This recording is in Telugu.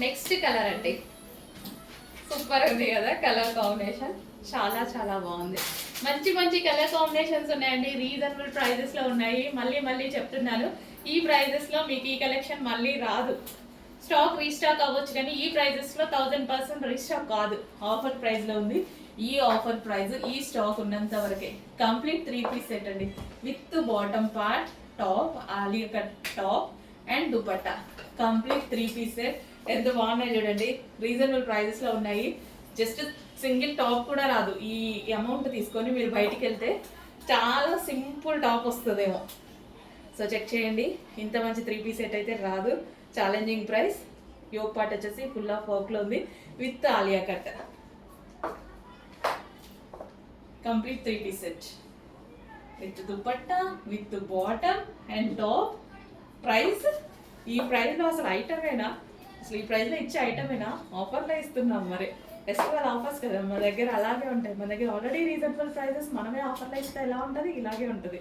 నెక్స్ట్ కలర్ అండి, సూపర్ ఉంది కదా కలర్ కాంబినేషన్, చాలా చాలా బాగుంది. మంచి మంచి కలర్ కాంబినేషన్స్ ఉన్నాయండి, రీజనబుల్ ప్రైజెస్లో ఉన్నాయి. మళ్ళీ మళ్ళీ చెప్తున్నాను, ఈ ప్రైజెస్లో మీకు ఈ కలెక్షన్ మళ్ళీ రాదు. స్టాక్ రీస్టాక్ అవ్వచ్చు కానీ ఈ ప్రైజెస్లో 1000% రీస్టాక్ కాదు. ఆఫర్ ప్రైస్లో ఉంది. ఈ ఆఫర్ ప్రైస్ ఈ స్టాక్ ఉన్నంత వరకే. కంప్లీట్ 3 పీస్ సెట్ అండి, with bottom part, top, Alia cut top and dupatta. Complete 3 piece set. ఎంత బాగున్నాయి చూడండి, రీజనబుల్ ప్రైజెస్లో ఉన్నాయి. జస్ట్ సింగిల్ టాప్ కూడా రాదు. ఈ అమౌంట్ తీసుకొని మీరు బయటికి వెళ్తే చాలా సింపుల్ టాప్ వస్తుందేమో. సో చెక్ చేయండి, ఇంత మంచి 3 పీస్ సెట్ అయితే రాదు. Challenging price. యోగ్ పార్ట్ వచ్చేసి ఫుల్ ఆఫ్ వర్క్లో ఉంది with Alia cut. Complete 3 piece set with dupatta, with bottom and top. Price ఈ ప్రైస్లో అసలు ఐటమేనా? అసలు ఈ ప్రైస్లో ఇచ్చే ఐటమేనా? ఆఫర్లో ఇస్తున్నాం మరి. ఫెస్టివల్ ఆఫర్స్ కదా మన దగ్గర, అలాగే ఉంటాయి. మన దగ్గర ఆల్రెడీ రీజనబుల్ ప్రైజెస్, మనమే ఆఫర్లో ఇస్తే ఎలా ఉంటుంది? ఇలాగే ఉంటుంది.